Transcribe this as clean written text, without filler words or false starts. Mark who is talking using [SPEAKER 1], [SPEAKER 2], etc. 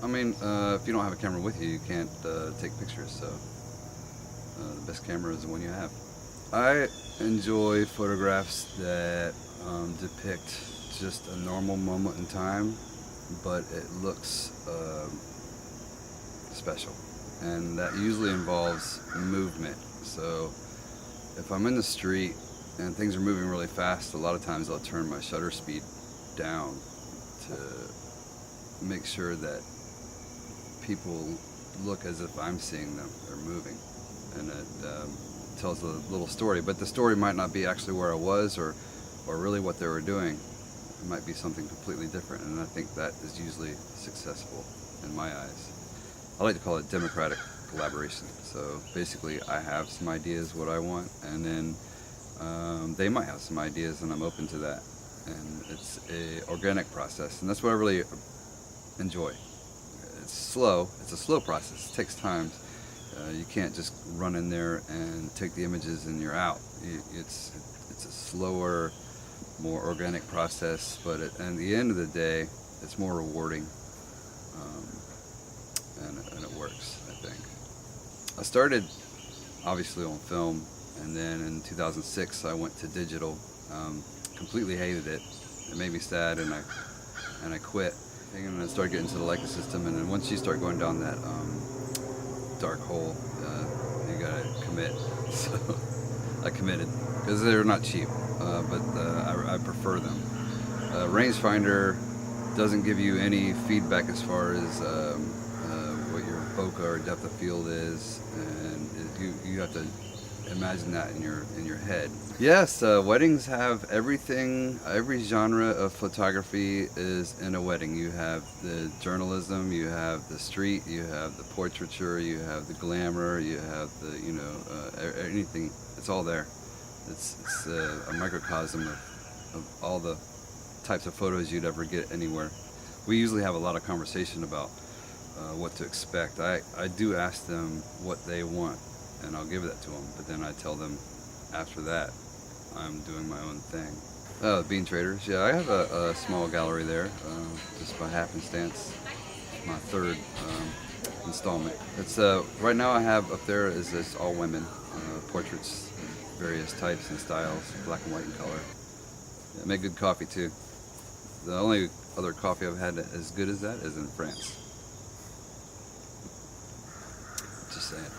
[SPEAKER 1] I mean, if you don't have a camera with you, you can't take pictures, so the best camera is the one you have. I enjoy photographs that depict just a normal moment in time, but it looks special. And that usually involves movement. So if I'm in the street and things are moving really fast, a lot of times I'll turn my shutter speed down to make sure that people look as if I'm seeing them. They're moving. And it tells a little story. But the story might not be actually where I was or really what they were doing. It might be something completely different. And I think that is usually successful in my eyes. I like to call it democratic collaboration. So basically I have some ideas what I want, and then they might have some ideas, and I'm open to that. And it's a organic process, and that's what I really enjoy. It's slow. It's a slow process. It takes time. You can't just run in there and take the images and you're out. It's a slower, more organic process, but at the end of the day, it's more rewarding, and it works, I think. I started obviously on film, and then in 2006 I went to digital. Completely hated it. It made me sad, and I quit. And I started getting into the Leica system, and then once you start going down that dark hole, you gotta commit. So I committed because they're not cheap, but I prefer them. Rangefinder doesn't give you any feedback as far as what your bokeh or depth of field is, and you have to imagine that in your head. Yes, weddings have everything. Every genre of photography is in a wedding. You have the journalism, you have the street, you have the portraiture, you have the glamour, you have the anything. It's all there. It's a microcosm of all the types of photos you'd ever get anywhere. We usually have a lot of conversation about what to expect. I do ask them what they want, and I'll give that to them, but then I tell them after that I'm doing my own thing. Oh, Bean Traders. Yeah, I have a small gallery there, just by happenstance. My third installment. It's right now I have up there is this all women portraits, various types and styles, black and white and color. Yeah, make good coffee too. The only other coffee I've had as good as that is in France. Just saying.